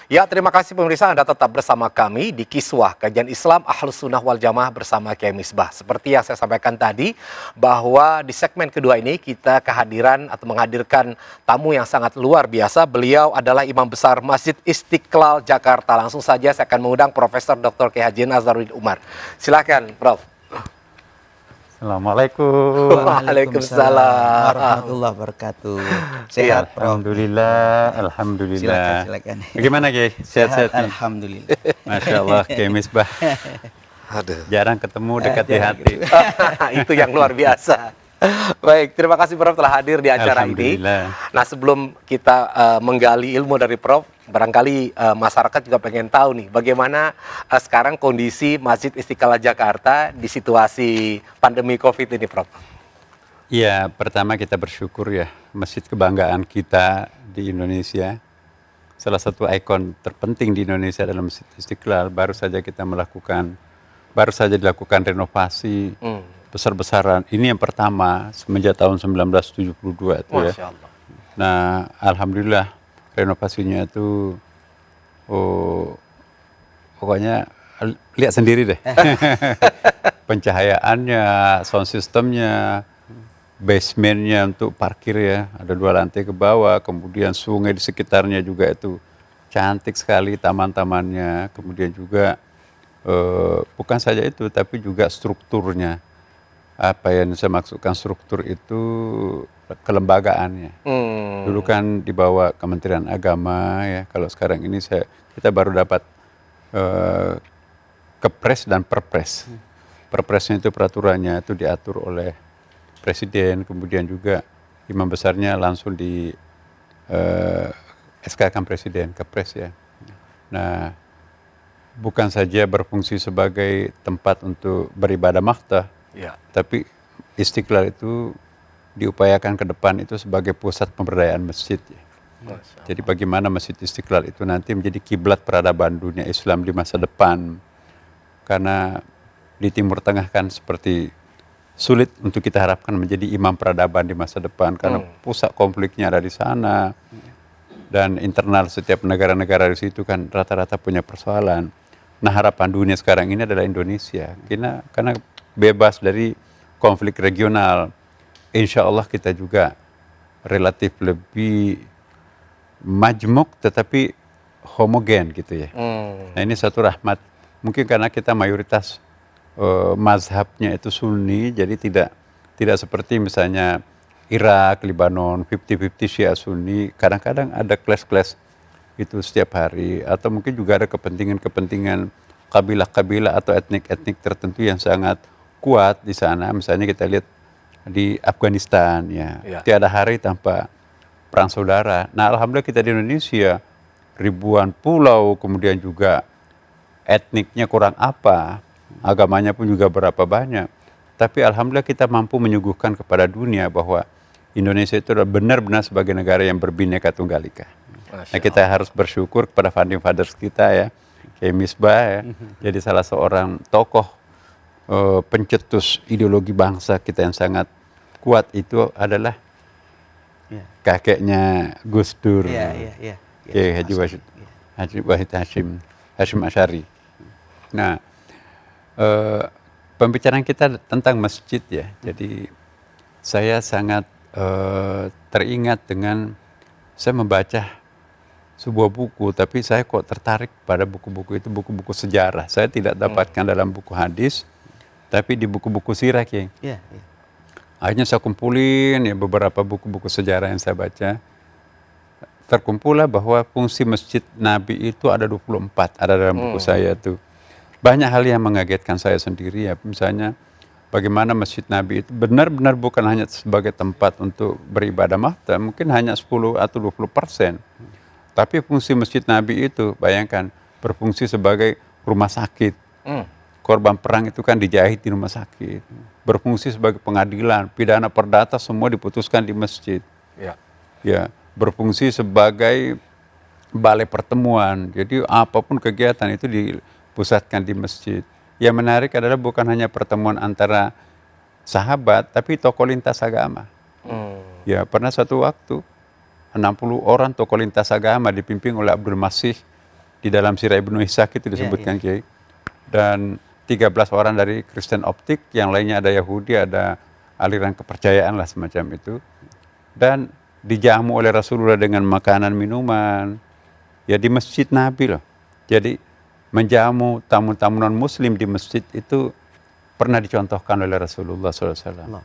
Ya, terima kasih pemirsa, Anda tetap bersama kami di Kiswah, kajian Islam Ahlus Sunnah wal Jamaah bersama Kiai Misbah. Seperti yang saya sampaikan tadi, bahwa di segmen kedua ini kita kehadiran atau menghadirkan tamu yang sangat luar biasa. Beliau adalah Imam Besar Masjid Istiqlal Jakarta. Langsung saja saya akan mengundang Profesor Dr. Kiai Haji Nazaruddin Umar. Silakan, Prof. Assalamualaikum. Waalaikumsalam warahmatullahi wabarakatuh. Sehat, Prof. Alhamdulillah. Silakan. Bagaimana, Kiai? Sehat-sehat nih? Alhamdulillah. Masya Allah, Kiai Misbah. Aduh. Jarang ketemu dekat di hati. Itu yang luar biasa. Baik, terima kasih Prof telah hadir di acara ini. Nah, sebelum kita menggali ilmu dari Prof, barangkali masyarakat juga pengen tahu nih bagaimana sekarang kondisi Masjid Istiqlal Jakarta di situasi pandemi Covid ini, Prof. Iya, pertama kita bersyukur ya, masjid kebanggaan kita di Indonesia. Salah satu ikon terpenting di Indonesia adalah Masjid Istiqlal. Baru saja dilakukan renovasi besar-besaran. Ini yang pertama semenjak tahun 1972 itu ya. Masya Allah. Nah, alhamdulillah renovasinya itu pokoknya lihat sendiri deh. Pencahayaannya, sound systemnya, basementnya untuk parkir ya, ada 2 lantai ke bawah, kemudian sungai di sekitarnya juga itu cantik sekali, taman-tamannya, kemudian juga bukan saja itu, tapi juga strukturnya. Apa yang saya maksudkan struktur itu kelembagaannya. Dulu kan dibawa Kementerian Agama ya, kalau sekarang ini kita baru dapat Kepres dan Perpres. Perpresnya itu peraturannya itu diatur oleh Presiden, kemudian juga imam besarnya langsung di SK-kan Presiden, Kepres ya. Nah, bukan saja berfungsi sebagai tempat untuk beribadah mahta, Ya. tapi Istiqlal itu diupayakan ke depan itu sebagai pusat pemberdayaan masjid. Ya. Jadi bagaimana Masjid Istiqlal itu nanti menjadi kiblat peradaban dunia Islam di masa depan. Karena di Timur Tengah kan seperti sulit untuk kita harapkan menjadi imam peradaban di masa depan. Karena pusat konfliknya ada di sana. Dan internal setiap negara-negara di situ kan rata-rata punya persoalan. Nah, harapan dunia sekarang ini adalah Indonesia. Karena bebas dari konflik regional, insya Allah kita juga relatif lebih majmuk tetapi homogen gitu ya. Nah, ini satu rahmat. Mungkin karena kita mayoritas mazhabnya itu Sunni, jadi tidak seperti misalnya Irak, Lebanon, 50-50 Syiah Sunni. Kadang-kadang ada clash-clash itu setiap hari, atau mungkin juga ada kepentingan kabilah-kabilah atau etnik-etnik tertentu yang sangat kuat di sana. Misalnya kita lihat di Afghanistan ya, tiada hari tanpa perang saudara. Nah, alhamdulillah kita di Indonesia ribuan pulau, kemudian juga etniknya kurang apa, agamanya pun juga berapa banyak. Tapi alhamdulillah kita mampu menyuguhkan kepada dunia bahwa Indonesia itu adalah benar-benar sebagai negara yang berbineka tunggal ika. Nah, kita harus bersyukur kepada founding fathers kita ya, Kiai Misbah ya, jadi salah seorang tokoh pencetus ideologi bangsa kita yang sangat kuat itu adalah kakeknya Gus Dur, Kiai Haji Wahid Hashim Asy'ari. Nah, pembicaraan kita tentang masjid ya, jadi saya sangat teringat dengan saya membaca sebuah buku, tapi saya kok tertarik pada buku-buku itu, buku-buku sejarah. Saya tidak dapatkan dalam buku hadis, tapi di buku-buku sirah, Kiai. Akhirnya saya kumpulin ya beberapa buku-buku sejarah yang saya baca. Terkumpullah bahwa fungsi masjid Nabi itu ada 24, ada dalam buku saya tuh. Banyak hal yang mengagetkan saya sendiri ya, misalnya bagaimana masjid Nabi itu benar-benar bukan hanya sebagai tempat untuk beribadah mahta, mungkin hanya 10 atau 20%. Tapi fungsi masjid Nabi itu, bayangkan, berfungsi sebagai rumah sakit. Korban perang itu kan dijahit di rumah sakit. Berfungsi sebagai pengadilan, pidana perdata semua diputuskan di masjid. Ya, berfungsi sebagai balai pertemuan. Jadi apapun kegiatan itu dipusatkan di masjid. Yang menarik adalah bukan hanya pertemuan antara sahabat, tapi tokoh lintas agama. Ya, pernah satu waktu 60 orang tokoh lintas agama dipimpin oleh Abdul Masih Di dalam Sirah Ibnu Ishaq itu disebutkan Kiai. Dan 13 orang dari Kristen Optik, yang lainnya ada Yahudi, ada aliran kepercayaan lah semacam itu. Dan dijamu oleh Rasulullah dengan makanan minuman. Ya di masjid Nabi loh. Jadi menjamu tamu-tamu non muslim di masjid itu pernah dicontohkan oleh Rasulullah SAW.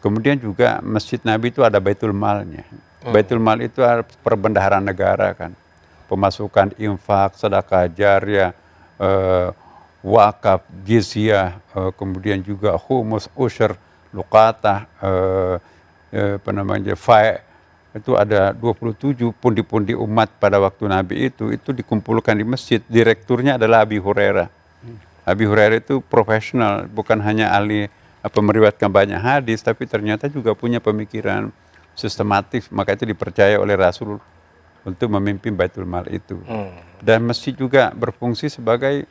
Kemudian juga masjid Nabi itu ada Baitul Malnya. Baitul Mal itu perbendaharaan negara kan. Pemasukan infak, sedekah jariyah, wakaf, jizyah, kemudian juga humus, usyr, luqatah, fai', itu ada 27 pundi-pundi umat pada waktu Nabi itu dikumpulkan di masjid. Direkturnya adalah Abi Hurairah. Abi Hurairah itu profesional, bukan hanya ahli meriwayatkan banyak hadis, tapi ternyata juga punya pemikiran sistematis, maka itu dipercaya oleh Rasul untuk memimpin Baitul Mal itu. Dan masjid juga berfungsi sebagai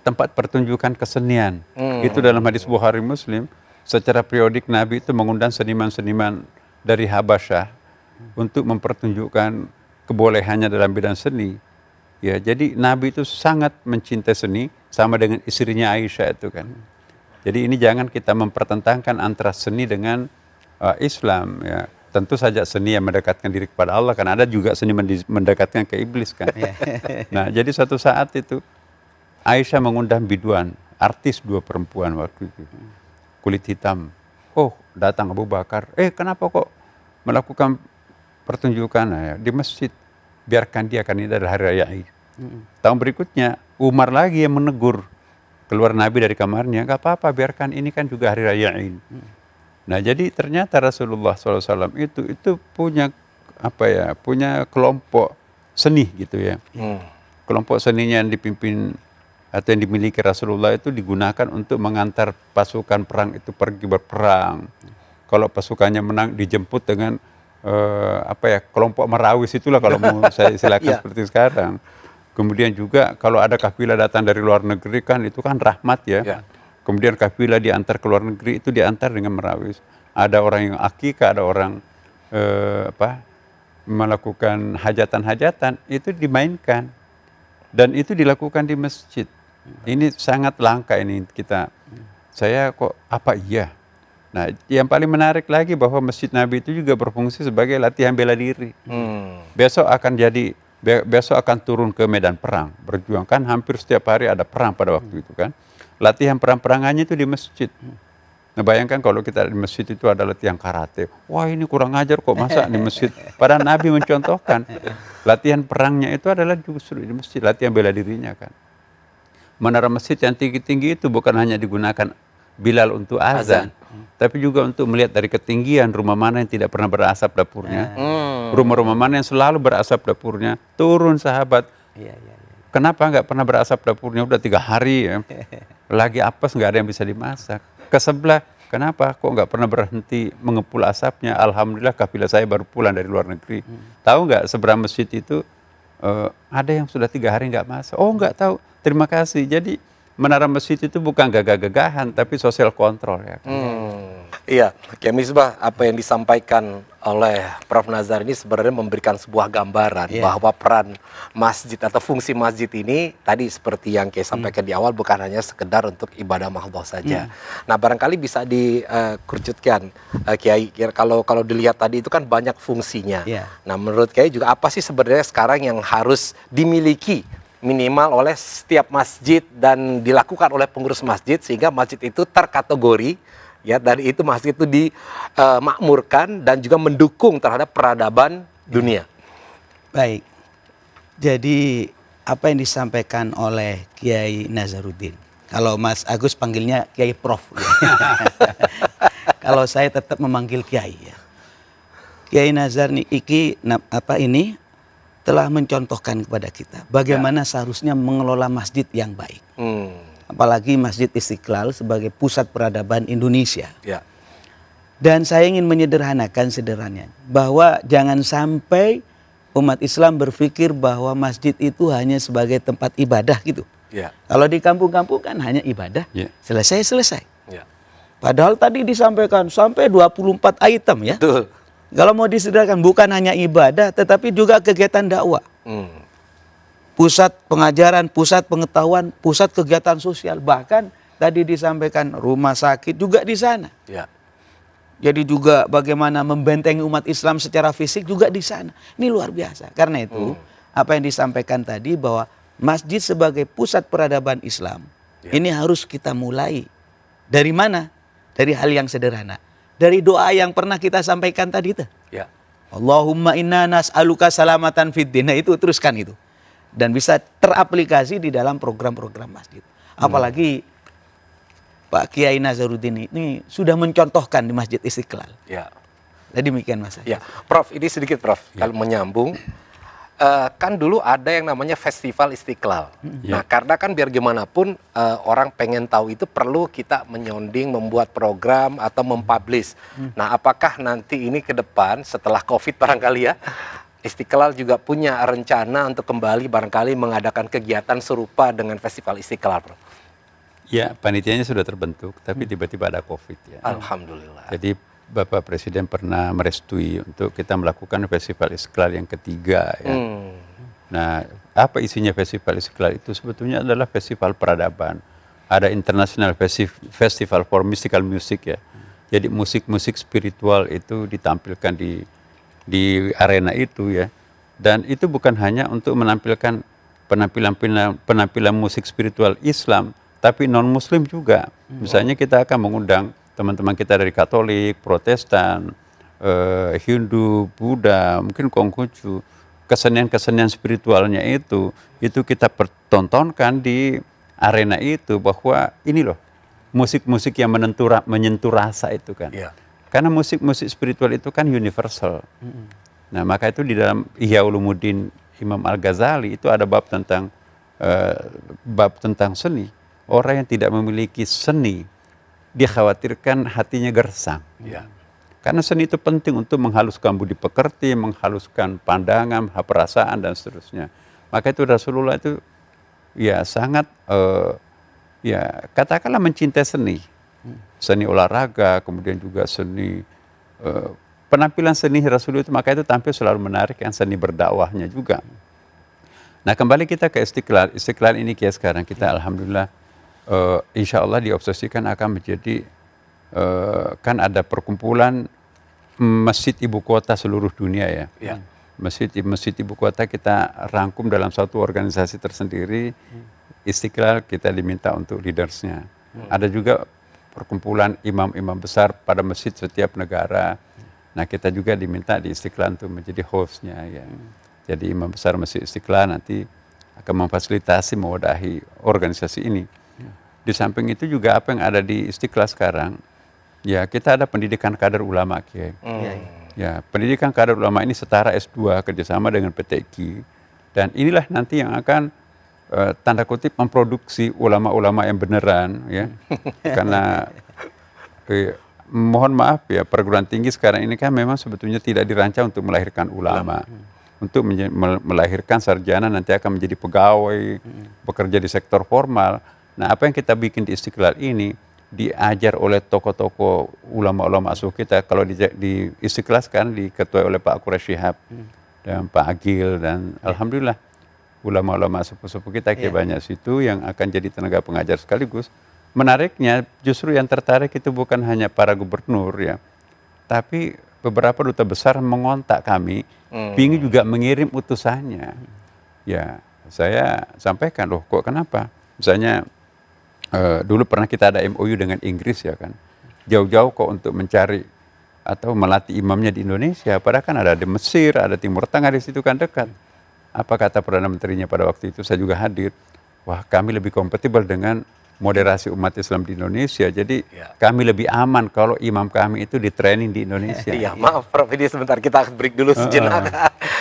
tempat pertunjukan kesenian. Itu dalam hadis Bukhari Muslim, secara periodik Nabi itu mengundang seniman-seniman dari Habasyah untuk mempertunjukkan kebolehannya dalam bidang seni. Ya, jadi Nabi itu sangat mencintai seni, sama dengan istrinya Aisyah itu kan. Jadi ini jangan kita mempertentangkan antara seni dengan Islam ya. Tentu saja seni yang mendekatkan diri kepada Allah, kan ada juga seni mendekatkan ke iblis kan. Nah, jadi suatu saat itu Aisyah mengundang biduan, artis 2 perempuan waktu itu, kulit hitam. Oh, datang Abu Bakar. Kenapa kok melakukan pertunjukan di masjid? Biarkan dia, kan ini adalah hari raya Id. Tahun berikutnya Umar lagi yang menegur. Keluar Nabi dari kamarnya, nggak apa-apa, biarkan, ini kan juga hari raya Id. Nah, jadi ternyata Rasulullah SAW itu punya punya kelompok seni gitu ya. Kelompok seninya yang dipimpin atau yang dimiliki Rasulullah itu digunakan untuk mengantar pasukan perang itu pergi berperang. Kalau pasukannya menang dijemput dengan kelompok merawis itulah kalau mau saya istilahkan seperti sekarang. Kemudian juga kalau ada kafilah datang dari luar negeri kan itu kan rahmat ya. Kemudian kafilah diantar ke luar negeri itu diantar dengan merawis. Ada orang yang akikah, ada orang melakukan hajatan-hajatan, itu dimainkan. Dan itu dilakukan di masjid. Ini sangat langka ini kita. Saya kok iya? Nah, yang paling menarik lagi bahwa Masjid Nabi itu juga berfungsi sebagai latihan bela diri. Besok akan turun ke medan perang, berjuang, kan hampir setiap hari ada perang pada waktu itu kan. Latihan perang-perangannya itu di masjid. Nah, bayangkan kalau kita di masjid itu ada latihan karate. Wah, ini kurang ajar kok, masa di masjid. Padahal Nabi mencontohkan latihan perangnya itu adalah justru di masjid, latihan bela dirinya kan. Menara masjid yang tinggi-tinggi itu bukan hanya digunakan Bilal untuk azan, tapi juga untuk melihat dari ketinggian rumah mana yang tidak pernah berasap dapurnya, rumah-rumah mana yang selalu berasap dapurnya. Turun sahabat, kenapa nggak pernah berasap dapurnya? Udah 3 hari ya, lagi apes, nggak ada yang bisa dimasak. Ke sebelah, kenapa kok nggak pernah berhenti mengepul asapnya? Alhamdulillah kafilah saya baru pulang dari luar negeri. Tahu nggak seberang masjid itu ada yang sudah 3 hari nggak masak? Oh, nggak tahu. Terima kasih. Jadi menara masjid itu bukan gagah-gagahan, tapi sosial kontrol ya. Iya, Kiai Misbah, apa yang disampaikan oleh Prof. Nazar ini sebenarnya memberikan sebuah gambaran bahwa peran masjid atau fungsi masjid ini tadi seperti yang Kiai sampaikan di awal bukan hanya sekedar untuk ibadah mahdhah saja. Nah, barangkali bisa dikerucutkan Kiai, kalau dilihat tadi itu kan banyak fungsinya. Nah, menurut Kiai juga apa sih sebenarnya sekarang yang harus dimiliki minimal oleh setiap masjid dan dilakukan oleh pengurus masjid sehingga masjid itu terkategori ya, dari itu masjid itu dimakmurkan dan juga mendukung terhadap peradaban dunia. Baik. Jadi apa yang disampaikan oleh Kiai Nazaruddin, kalau Mas Agus panggilnya Kiai Prof. Ya. Kalau saya tetap memanggil Kiai ya. Kiai Nazar ini telah mencontohkan kepada kita bagaimana seharusnya mengelola masjid yang baik. Apalagi Masjid Istiqlal sebagai pusat peradaban Indonesia. Dan saya ingin menyederhanakan bahwa jangan sampai umat Islam berpikir bahwa masjid itu hanya sebagai tempat ibadah gitu. Kalau di kampung-kampung kan hanya ibadah, selesai. Padahal tadi disampaikan sampai 24 item ya. Betul. Kalau mau disederhanakan bukan hanya ibadah tetapi juga kegiatan dakwah. pusat pengajaran, pusat pengetahuan, pusat kegiatan sosial, bahkan tadi disampaikan rumah sakit juga di sana. Ya. Jadi juga bagaimana membentengi umat Islam secara fisik juga di sana. Ini luar biasa. Karena itu apa yang disampaikan tadi bahwa masjid sebagai pusat peradaban Islam ini harus kita mulai. Dari mana? Dari hal yang sederhana. Dari doa yang pernah kita sampaikan tadi itu. Ya. Allahumma inna nas'aluka salamatan fid din. Nah, itu teruskan itu. Dan bisa teraplikasi di dalam program-program masjid. Apalagi Pak Kiai Nazaruddin ini sudah mencontohkan di Masjid Istiqlal. Ya. Jadi demikian Mas. Ya, Prof, ini sedikit Prof, kalau menyambung, kan dulu ada yang namanya Festival Istiqlal. Nah, karena kan biar gimana pun orang pengen tahu itu perlu kita menyonding, membuat program atau mempublish. Nah, apakah nanti ini ke depan setelah COVID barangkali ya, Istiqlal juga punya rencana untuk kembali barangkali mengadakan kegiatan serupa dengan Festival Istiqlal, Prof? Ya, panitianya sudah terbentuk, tapi tiba-tiba ada COVID ya. Alhamdulillah. Jadi Bapak Presiden pernah merestui untuk kita melakukan Festival Istiqlal yang ketiga ya. Nah, apa isinya Festival Istiqlal itu? Sebetulnya adalah festival peradaban. Ada International Festival for Mystical Music ya. Jadi musik-musik spiritual itu ditampilkan di arena itu ya. Dan itu bukan hanya untuk menampilkan penampilan musik spiritual Islam, tapi non-Muslim juga. Misalnya kita akan mengundang teman-teman kita dari Katolik, Protestan, Hindu, Buddha, mungkin Konghucu. Kesenian-kesenian spiritualnya itu kita pertontonkan di arena itu, bahwa ini loh musik-musik yang menyentuh rasa itu kan. Ya. Karena musik-musik spiritual itu kan universal. Nah, maka itu di dalam Ihya Ulumuddin Imam Al-Ghazali itu ada bab tentang seni. Orang yang tidak memiliki seni, dia khawatirkan hatinya gersang. Ya. Karena seni itu penting untuk menghaluskan budi pekerti, menghaluskan pandangan, perasaan, dan seterusnya. Maka itu Rasulullah itu ya sangat, ya katakanlah mencintai seni. Seni olahraga, kemudian juga seni, penampilan seni Rasulullah itu, maka itu tampil selalu menarik, yang seni berdakwahnya juga. Nah, kembali kita ke Istiqlal. Istiqlal ini kayak sekarang kita alhamdulillah, insya Allah diobsesikan akan menjadi, kan ada perkumpulan masjid ibu kota seluruh dunia ya. Ya. Masjid ibu kota kita rangkum dalam satu organisasi tersendiri. Istiqlal kita diminta untuk leadersnya. Ada juga perkumpulan imam-imam besar pada masjid setiap negara. Nah, kita juga diminta di Istiqlal untuk menjadi hostnya ya. Jadi imam besar Masjid Istiqlal nanti akan memfasilitasi, mewadahi organisasi ini. Di samping itu juga apa yang ada di Istiqlal sekarang, ya kita ada pendidikan kader ulama Kiai. Ya, pendidikan kader ulama ini setara S2 kerjasama dengan PTQ, dan inilah nanti yang akan tanda kutip memproduksi ulama-ulama yang beneran ya. Karena mohon maaf ya, perguruan tinggi sekarang ini kan memang sebetulnya tidak dirancang untuk melahirkan ulama. Untuk melahirkan sarjana nanti akan menjadi pegawai, bekerja di sektor formal. Nah, apa yang kita bikin di Istiqlal ini diajar oleh tokoh-tokoh ulama-ulama asuh kita. Kalau di Istiqlal sekarang diketuai oleh Pak Quraish Shihab dan Pak Agil, dan alhamdulillah ulama-ulama sepuh-sepuh kita banyak situ yang akan jadi tenaga pengajar sekaligus. Menariknya justru yang tertarik itu bukan hanya para gubernur ya, tapi beberapa duta besar mengontak kami, ingin juga mengirim utusannya. Ya, saya sampaikan, loh kok kenapa? Misalnya dulu pernah kita ada MOU dengan Inggris ya kan, jauh-jauh kok untuk mencari atau melatih imamnya di Indonesia, padahal kan ada di Mesir, ada Timur Tengah, di situ kan dekat. Apa kata Perdana Menterinya pada waktu itu, saya juga hadir, wah kami lebih kompatibel dengan moderasi umat Islam di Indonesia, jadi kami lebih aman kalau imam kami itu di training di Indonesia. Iya, maaf Prof, ini sebentar kita break dulu sejenak.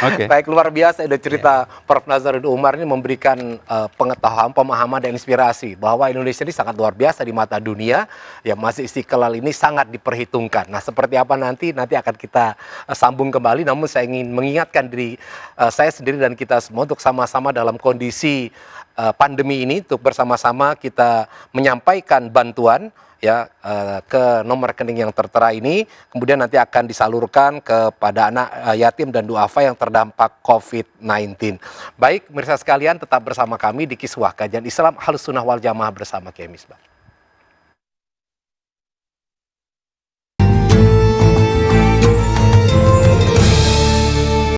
Okay. Baik, luar biasa ada cerita Prof Nazaruddin Umar ini memberikan pengetahuan, pemahaman, dan inspirasi bahwa Indonesia ini sangat luar biasa di mata dunia. Ya, Masjid Istiqlal ini sangat diperhitungkan. Nah, seperti apa nanti akan kita sambung kembali. Namun saya ingin mengingatkan diri saya sendiri dan kita semua untuk sama-sama dalam kondisi pandemi ini untuk bersama-sama kita menyampaikan bantuan ya ke nomor rekening yang tertera ini, kemudian nanti akan disalurkan kepada anak yatim dan duafa yang terdampak COVID-19. Baik, pemirsa sekalian, tetap bersama kami di Kiswah Kajian Islam Ahlus Sunnah wal Jamaah bersama Kiai Misbah.